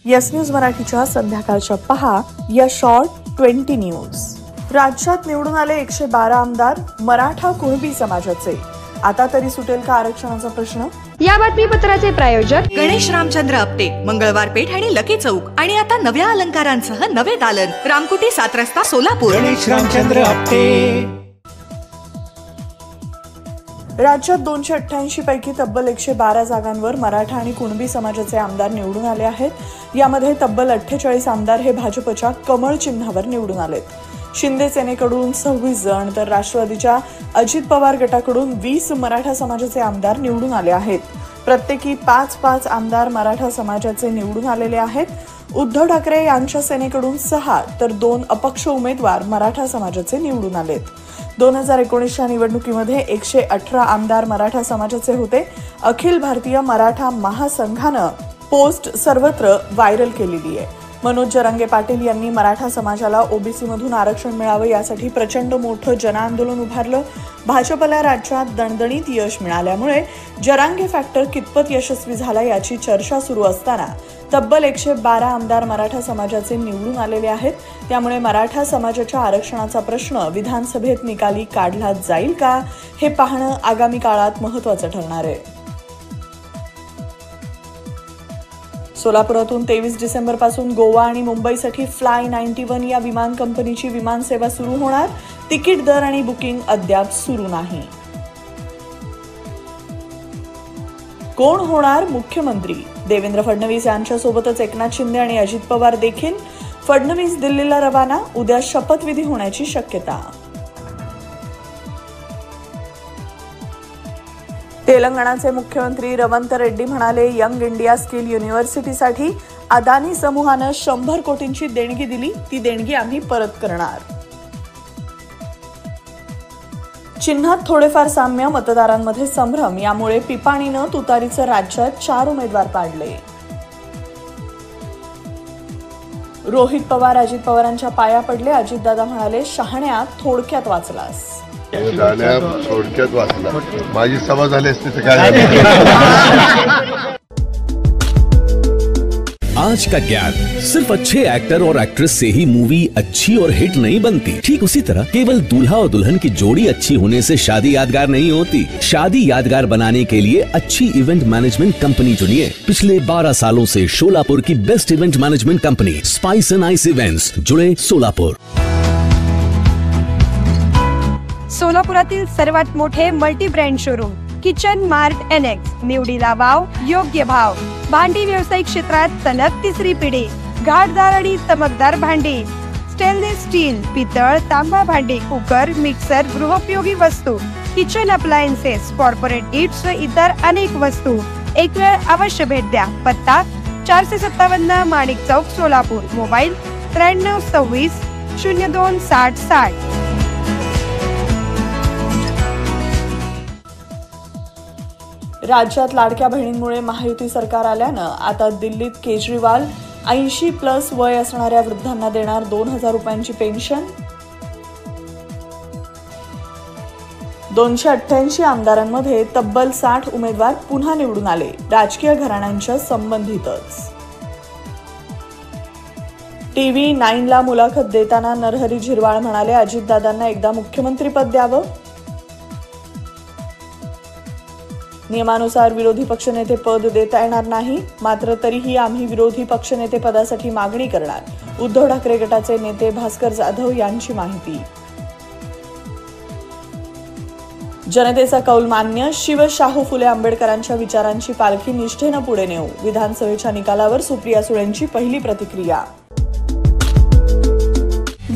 Yes news मराठीच्या संध्याकाळच्या पहा या शॉर्ट 20 न्यूज। राज्यात निवडून आले 112 आमदार मराठा कुणबी समाजाचे। आता तरी सुटेल का आरक्षणाचा प्रश्न? या बातमीपत्राचे प्रायोजक गणेश रामचंद्र आपटे, मंगळवार पेठ आणि लकी चौक आणि आता नव्या अलंकारांसह नवे दालन, रामकुटी 7 रस्ता सोलापूर। गणेश रामचंद्र आपटे। राज्यात 288 पैकी तब्बल 112 जागांवर मराठा आणि कुणबी समाजाचे आमदार निवडून आले आहेत। यामध्ये तब्बल 48 आमदार हे भाजपच्या कमळ चिन्हावर निवडून आलेत। शिंदे सेनेकडून 26 जण तर राष्ट्रवादीच्या अजित पवार गटाकडून 20 मराठा समाजाचे आमदार निवडून आले आहेत। प्रत्येकी 5-5 आमदार मराठा समाजाचे निवडून आलेले आहेत। उद्धव ठाकरे यांच्या सेनेकडून 6 तर 2 अपक्ष उमेदवार मराठा समाजाचे निवडून आलेत। 2019च्या निवडणुकीमध्ये 118 आमदार मराठा समाजाचे होते। अखिल भारतीय मराठा महासंघानं पोस्ट सर्वत्र व्हायरल केलेली आहे। मनोज जरांगे पाटील यांनी मराठा समाजाला ओबीसी मधून आरक्षण मिळावे यासाठी प्रचंड मोठं जनआंदोलन उभारलं। भाजपला राज्यात दणदणीत यश मिळाल्यामुळे जरांगे फॅक्टर कितपत यशस्वी झाला याची चर्चा सुरू असताना तब्बल 112 आमदार मराठा समाजाचे निवडून आलेले आहेत। त्यामुळे मराठा समाजाच्या आरक्षणाचा प्रश्न विधानसभेत निकाली काढला जाईल का हे पाहणं आगामी काळात महत्त्वाचं ठरणार आहे। सोलापुरातून 23 डिसेंबर पासून गोवा आणि मुंबईसाठी फ्लाय 91 या विमान कंपनीची विमान सेवा सुरू होणार। तिकीट दर आणि बुकिंग अद्याप सुरू नाही। कोण होणार मुख्यमंत्री? देवेंद्र फडणवीस यांच्यासोबतच एकनाथ शिंदे आणि अजित पवार देखील। फडणवीस दिल्लीला रवाना, उद्या शपथविधी होण्याची शक्यता। तेलंगणाचे मुख्यमंत्री रवंत रेड्डी म्हणाले, यंग इंडिया स्किल युनिव्हर्सिटीसाठी अदानी समूहानं 100 कोटींची देणगी दिली, ती देणगी आम्ही परत करणार। चिन्हात थोडेफार साम्य, मतदारांमध्ये संभ्रम, यामुळे पिपाणीनं तुतारीचं राज्यात 4 उमेदवार पाडले। रोहित पवार अजित पवारांच्या पाया पडले। अजितदादा म्हणाले, शहाण्या थोडक्यात वाचलास। थोडक्यात वाचला, माझी सभा झाली असती तर काय। आज का ज्ञान, सिर्फ अच्छे एक्टर और एक्ट्रेस से ही मूवी अच्छी और हिट नहीं बनती। ठीक उसी तरह केवल दूल्हा और दुल्हन की जोड़ी अच्छी होने से शादी यादगार नहीं होती। शादी यादगार बनाने के लिए अच्छी इवेंट मैनेजमेंट कंपनी चुनिए। पिछले 12 सालों से सोलापुर की best event management company spice end ice events, जुड़े सोलापुर। सोलापुरातील सर्वात मोठे multi brand showroom kitchen mart annex, निवडीला वाव, योग्य भाव। भांडी व्यावसायिक क्षेत्रात सलग 3री पिढी। घाटदार आणि चमकदार भांडी, स्टेनलेस स्टील, पितळ, तांबा भांडी, कुकर, मिक्सर, गृहोपयोगी वस्तू, किचन अप्लायन्सेस, कॉर्पोरेट गिफ्ट्स व इतर अनेक वस्तू। एक वेळ अवश्य भेट द्या। पत्ता 457 माणिक चौक, सोलापूर। मोबाईल 9326 02 60 60। राज्यात लाडक्या बहिणींमुळे महायुती सरकार आल्यानं आता दिल्लीत केजरीवाल 80+ वय असणाऱ्या वृद्धांना देणार 2000 रुपयांची पेन्शन। 288 आमदारांमध्ये तब्बल 60 उमेदवार पुन्हा निवडून आले, राजकीय घराण्यांच्या संबंधितच। टीव्ही 9ला मुलाखत देताना नरहरी झिरवाळ म्हणाले, अजितदादांना एकदा मुख्यमंत्रीपद द्यावं। नियमानुसार विरोधी पक्षनेते पद देता येणार नाही, मात्र तरीही आम्ही विरोधी पक्षनेते पदासाठी मागणी करणार। उद्धव ठाकरे गटाचे नेते भास्कर जाधव यांची माहिती। जनतेचा कौल मान्य, शिवशाहू फुले आंबेडकरांच्या विचारांची पालखी निष्ठेनं पुढे नेऊ। विधानसभेच्या निकालावर सुप्रिया सुळेंची पहिली प्रतिक्रिया।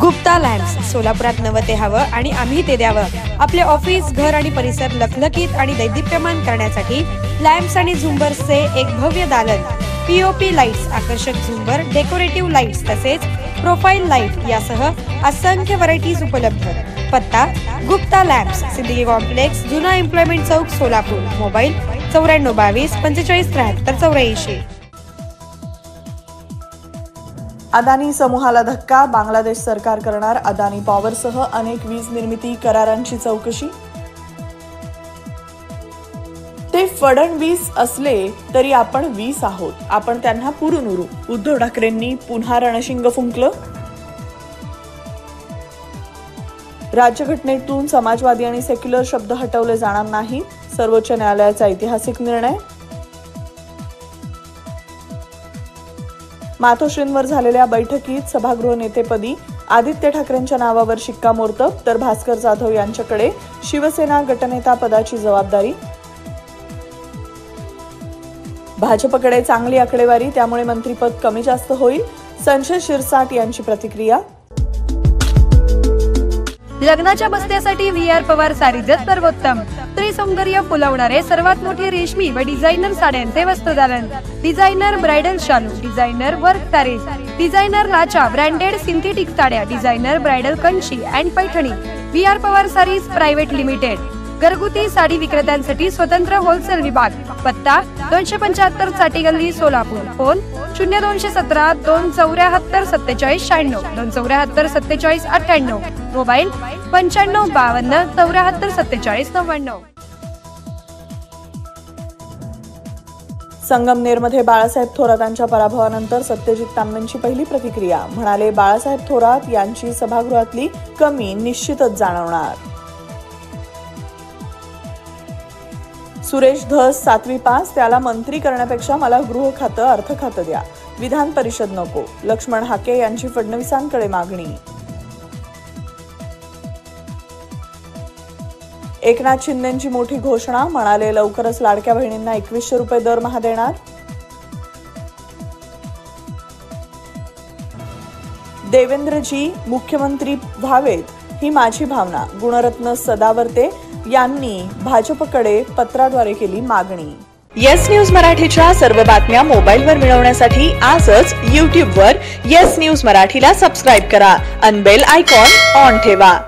गुप्ता लॅम्प्स, सोलापुरात नवं ते हवं आणि आम्ही ते द्यावं। आपले ऑफिस, घर आणि परिसर लखलखीत आणि दैदिप्यमान करण्यासाठी लॅम्प्स आणि झुंबर्सचे एक भव्य दालन। पीओपी लाईट्स, आकर्षक झुंबर, डेकोरेटिव्ह लाईट्स तसेच प्रोफाईल लाईट यासह असंख्य व्हरायटीज उपलब्ध। पत्ता गुप्ता लॅम्प्स, सिद्धी कॉम्प्लेक्स, जुना एम्प्लॉयमेंट चौक, सोलापूर। मोबाईल 9422 45 73 84। अदानी समूहाला धक्का, बांगलादेश सरकार करणार अदानी पॉवरसह अनेक वीज निर्मिती करारांची चौकशी। ते फडणवीस असले तरी आपण 20 आहोत, आपण त्यांना पुरून उरू. उद्धव ठाकरेंनी पुन्हा रणशिंग फुंकलं. राज्यघटनेतून समाजवादी आणि सेक्युलर शब्द हटवले जाणार नाही, सर्वोच्च न्यायालयाचा ऐतिहासिक निर्णय. मातोश्रींवर झालेल्या बैठकीत सभागृह नेतेपदी आदित्य ठाकरेंच्या नावावर शिक्कामोर्तब, तर भास्कर जाधव यांच्याकडे शिवसेना गटनेता पदाची जबाबदारी. भाजपकडे चांगली आकडेवारी, त्यामुळे मंत्रिपद कमी जास्त होईल, संजय शिरसाट यांची प्रतिक्रिया. लग्नाच्या बस्त्यासाठी VR पवार सारीजच सर्वोत्तम. त्रिसौंदर्य फुलवणारे सर्वात मोठे रेशमी व डिझायनर साड्यांचे वस्त्रदालन. डिझायनर ब्रायडल शालू, डिझायनर वर्क सारीज, डिझायनर लाचा ब्रँडेड सिंथेटिक साड्या, designer bridal Kanchi and Paithani. VR Pawar sarees private limited. घरगुती साडी विक्रेत्यांसाठी स्वतंत्र होलसेल विभाग. पत्ता 275 चाटी गल्ली सोलापूर. फोन 0217 274 47 96 274 47 98. मोबाईल 95 52 74 47 99. संगमनेरमध्ये बाळासाहेब थोरातांच्या पराभवानंतर सत्यजित तांबेंची पहिली प्रतिक्रिया. म्हणाले, बाळासाहेब थोरात यांची सभागृहातली कमी निश्चितच जाणवणार. सुरेश धस 7वी पास, त्याला मंत्री करण्यापेक्षा मला गृह खातं, अर्थ खातं द्या. विधान परिषद नको. लक्ष्मण हाके यांची फडणवीसांकडे मागणी. एकनाथ शिंदेंची मोठी घोषणा. म्हणाले, लवकरच लाडक्या बहिणींना 2100 रुपये दरमहा देणार. देवेंद्रजी मुख्यमंत्री व्हावेत ही माझी भावना. गुणरत्न सदावर्ते यांनी भाजपकडे पत्राद्वारे केली मागणी. येस न्यूज मराठीच्या सर्व बातम्या मोबाईलवर मिळवण्यासाठी आजच YouTubeवर येस न्यूज मराठीला सबस्क्राईब करा. अन बेल आयकॉन ऑन ठेवा.